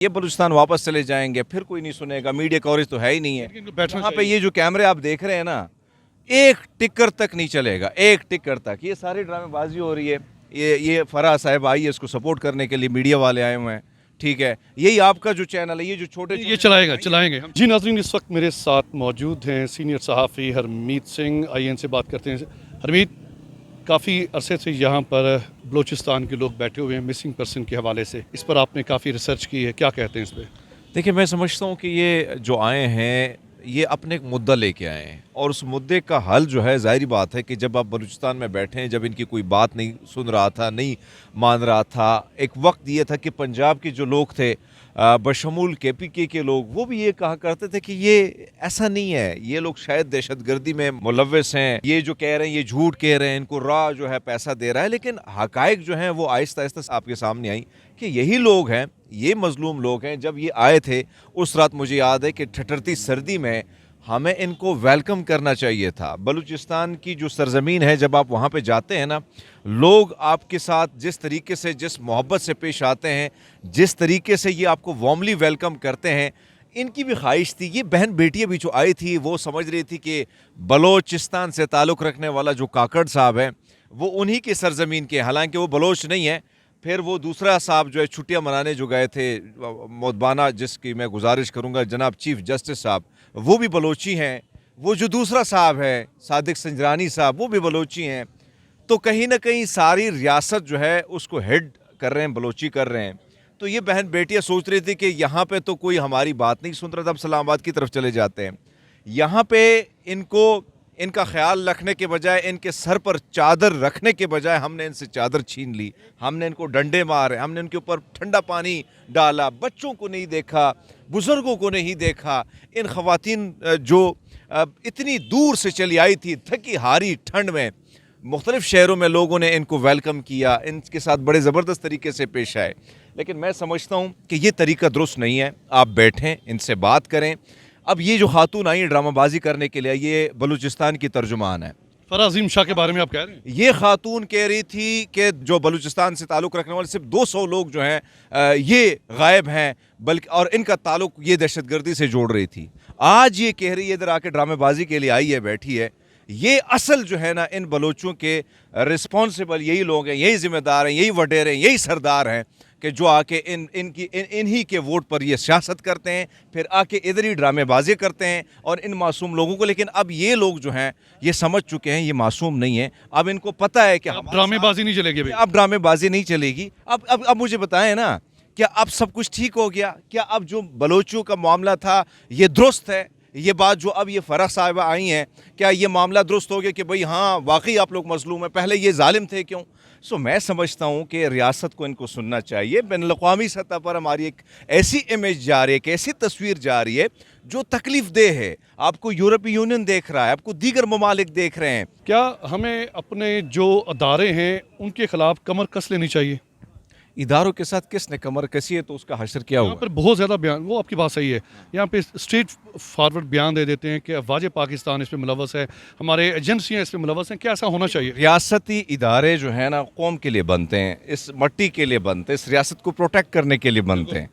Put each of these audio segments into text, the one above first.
ये बलूचिस्तान वापस चले जाएंगे, फिर कोई नहीं सुनेगा, मीडिया कवरेज तो है ही नहीं है। यहाँ पे ये जो कैमरे आप देख रहे हैं ना, एक टिकर तक नहीं चलेगा, एक टिकर तक। ये सारी ड्रामेबाजी हो रही है। ये फराह साहब आई है, इसको सपोर्ट करने के लिए मीडिया वाले आए हुए हैं, ठीक है। यही आपका जो चैनल है, ये जो छोटे ये चलाएंगे जी। नाज़रीन, इस वक्त मेरे साथ मौजूद हैं सीनियर सहाफ़ी हरमीत सिंह। आइए इनसे बात करते हैं। हरमीत, काफ़ी अरसे से यहाँ पर बलूचिस्तान के लोग बैठे हुए हैं मिसिंग पर्सन के हवाले से। इस पर आपने काफ़ी रिसर्च की है, क्या कहते हैं इस पर? देखिए, मैं समझता हूँ कि ये जो आए हैं, ये अपने एक मुद्दा लेके आए हैं, और उस मुद्दे का हल जो है, ज़ाहिर बात है कि जब आप बलूचिस्तान में बैठे हैं, जब इनकी कोई बात नहीं सुन रहा था, नहीं मान रहा था, एक वक्त ये था कि पंजाब के जो लोग थे, बशमूल KPK के लोग, वो भी ये कहा करते थे कि ये ऐसा नहीं है, ये लोग शायद दहशतगर्दी में मुलव्वस हैं, ये जो कह रहे हैं ये झूठ कह रहे हैं, इनको राह जो है पैसा दे रहा है। लेकिन हकायक जो हैं वो आहिस्ता आहिस्ता आपके सामने आई कि यही लोग हैं, ये मजलूम लोग हैं। जब ये आए थे उस रात मुझे याद है कि ठठरती सर्दी में हमें इनको वेलकम करना चाहिए था। बलूचिस्तान की जो सरजमीन है, जब आप वहाँ पे जाते हैं ना, लोग आपके साथ जिस तरीके से, जिस मोहब्बत से पेश आते हैं, जिस तरीके से ये आपको वार्मली वेलकम करते हैं, इनकी भी ख्वाहिश थी। ये बहन बेटियाँ भी जो आई थी, वो समझ रही थी कि बलोचिस्तान से ताल्लुक़ रखने वाला जो काकड़ साहब है वो उन्हीं की सरजमीन के, हालांकि वो बलोच नहीं है। फिर वो दूसरा साहब जो है छुट्टियां मनाने जो गए थे मोदबाना, जिसकी मैं गुजारिश करूंगा, जनाब चीफ जस्टिस साहब, वो भी बलोची हैं। वो जो दूसरा साहब है सादिक संजरानी साहब, वो भी बलोची हैं। तो कहीं ना कहीं सारी रियासत जो है उसको हेड कर रहे हैं, बलोची कर रहे हैं। तो ये बहन बेटियां सोच रही थी कि यहाँ पे तो कोई हमारी बात नहीं सुन रहा था, अब इस्लामाबाद की तरफ चले जाते हैं। यहाँ पे इनको, इनका ख्याल रखने के बजाय, इनके सर पर चादर रखने के बजाय हमने इनसे चादर छीन ली, हमने इनको डंडे मारे, हमने इनके ऊपर ठंडा पानी डाला, बच्चों को नहीं देखा, बुज़ुर्गों को नहीं देखा। इन ख़वातीन जो इतनी दूर से चली आई थी थकी हारी ठंड में, मुख्तलिफ़ शहरों में लोगों ने इनको वेलकम किया, इनके साथ बड़े ज़बरदस्त तरीके से पेश आए। लेकिन मैं समझता हूँ कि ये तरीका दुरुस्त नहीं है। आप बैठें, इनसे बात करें। अब ये जो खातून आई ड्रामाबाजी करने के लिए, ये बलूचिस्तान की तर्जुमान है। फराह अजीम शाह के बारे में आप कह रहे हैं? ये खातून कह रही थी कि जो बलूचिस्तान से ताल्लुक़ रखने वाले सिर्फ 200 लोग जो हैं ये गायब हैं, बल्कि और इनका ताल्लुक़ ये दहशतगर्दी से जोड़ रही थी। आज ये कह रही है, इधर आके ड्रामेबाजी के लिए आई है, बैठी है। ये असल जो है ना, इन बलोचों के रिस्पॉन्सिबल यही लोग हैं, यही जिम्मेदार हैं, यही वडेरे हैं, यही सरदार हैं कि जो आके इन्हीं के वोट पर ये सियासत करते हैं, फिर आके इधर ही ड्रामेबाजी करते हैं और इन मासूम लोगों को। लेकिन अब ये लोग जो हैं ये समझ चुके हैं ये मासूम नहीं है। अब इनको पता है कि अब ड्रामेबाजी नहीं चलेगी भाई। अब ड्रामेबाजी नहीं चलेगी। अब मुझे बताएं ना, क्या अब सब कुछ ठीक हो गया? क्या अब जो बलोचों का मामला था ये दुरुस्त है? ये बात जो अब ये फराह साहिबा आई हैं, क्या ये मामला दुरुस्त हो गया कि भाई हाँ वाकई आप लोग मजलूम हैं, पहले ये जालिम थे क्यों? सो मैं समझता हूँ कि रियासत को इनको सुनना चाहिए। बैनुल-अक़वामी सतह पर हमारी एक ऐसी इमेज जा रही है, एक ऐसी तस्वीर जा रही है जो तकलीफ देह है। आपको यूरोपीय यूनियन देख रहा है, आपको दीगर ममालिक देख रहे हैं। क्या हमें अपने जो अदारे हैं उनके खिलाफ कमर कस लेनी चाहिए? इदारों के साथ किसने कमर कसी है तो उसका हशर क्या हुआ? यहाँ पर बहुत ज़्यादा बयान, वो आपकी बात सही है, यहाँ पे स्ट्रेट फॉरवर्ड बयान दे देते हैं कि अफवाज पाकिस्तान इसमें मुलव्वस है, हमारे एजेंसियाँ इसमें मुलव्वस हैं। क्या ऐसा होना चाहिए? रियासती इदारे जो है ना, कौम के लिए बनते हैं, इस मट्टी के लिए बनते हैं, इस रियासत को प्रोटेक्ट करने के लिए बनते हैं।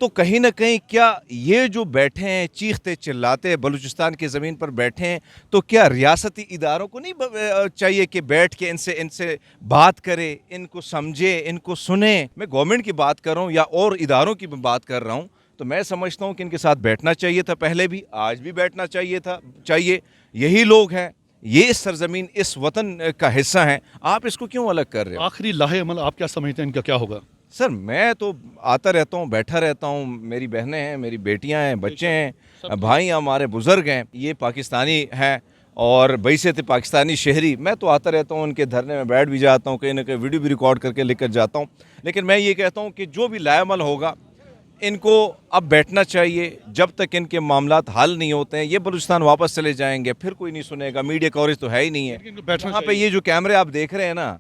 तो कहीं ना कहीं क्या ये जो बैठे हैं चीखते चिल्लाते बलूचिस्तान की ज़मीन पर बैठे हैं, तो क्या रियासती इदारों को नहीं चाहिए कि बैठ के इनसे बात करे, इनको समझे, इनको सुने? मैं गवर्नमेंट की बात कर रहा हूँ या और इदारों की बात कर रहा हूँ। तो मैं समझता हूँ कि इनके साथ बैठना चाहिए था, पहले भी, आज भी बैठना चाहिए। यही लोग हैं, ये इस सरजमीन, इस वतन का हिस्सा हैं। आप इसको क्यों अलग कर रहे हो? आखिरी लाहे अमल आप क्या समझते हैं, इनका क्या होगा? सर, मैं तो आता रहता हूँ, बैठा रहता हूँ, मेरी बहनें हैं, मेरी बेटियाँ हैं, बच्चे हैं, भाई हमारे बुज़ुर्ग हैं, ये पाकिस्तानी हैं और बैसियत पाकिस्तानी शहरी। मैं तो आता रहता हूँ, उनके धरने में बैठ भी जाता हूँ, कहीं ना कहीं वीडियो भी रिकॉर्ड करके लेकर जाता हूँ। लेकिन मैं ये कहता हूँ कि जो भी लाएमल होगा, इनको अब बैठना चाहिए। जब तक इनके मामलात हल नहीं होते हैं, ये बलूचिस्तान वापस चले जाएंगे, फिर कोई नहीं सुनेगा, मीडिया कवरेज तो है ही नहीं है। यहाँ पे ये जो कैमरे आप देख रहे हैं ना,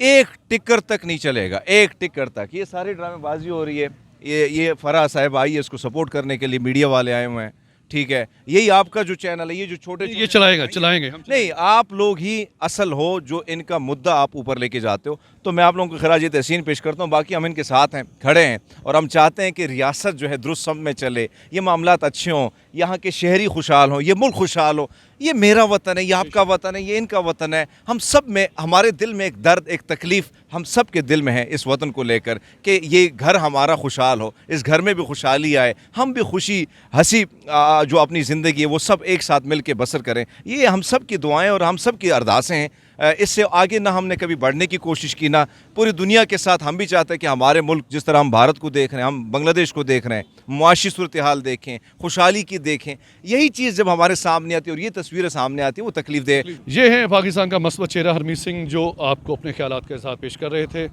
एक टिकर तक नहीं चलेगा, एक टिकर तक। ये सारी ड्रामेबाजी हो रही है। ये फराह साहब आई है, इसको सपोर्ट करने के लिए मीडिया वाले आए हुए हैं, ठीक है। यही आपका जो चैनल है, ये जो छोटे ये चलाएंगे हम। नहीं, आप लोग ही असल हो जो इनका मुद्दा आप ऊपर लेके जाते हो। तो मैं आप लोगों को खराज तहसीन पेश करता हूँ। बाकी हम इनके साथ हैं, खड़े हैं, और हम चाहते हैं कि रियासत जो है दुरुस्त सब में चले, ये मामलात अच्छे हों, यहाँ के शहरी खुशहाल हों, ये मुल्क खुशहाल हो। ये मेरा वतन है, ये आपका वतन है, ये इनका वतन है। हम सब में, हमारे दिल में एक दर्द, एक तकलीफ़ हम सब के दिल में है इस वतन को लेकर कि ये घर हमारा खुशहाल हो, इस घर में भी खुशहाली आए, हम भी खुशी हंसी जो अपनी ज़िंदगी है वो सब एक साथ मिल के बसर करें। ये हम सब की दुआएं और हम सब की अरदासें हैं। इससे आगे ना हमने कभी बढ़ने की कोशिश की, ना पूरी दुनिया के साथ हम भी चाहते हैं कि हमारे मुल्क, जिस तरह हम भारत को देख रहे हैं, हम बांग्लादेश को देख रहे हैं, मुआशी सूरत हाल देखें, खुशहाली की देखें। यही चीज़ जब हमारे सामने आती है और ये तस्वीरें सामने आती है, वो तकलीफ दे। ये है पाकिस्तान का मस्बत चेहरा हरमीत सिंह, जो आपको अपने ख्यालात के साथ पेश कर रहे थे।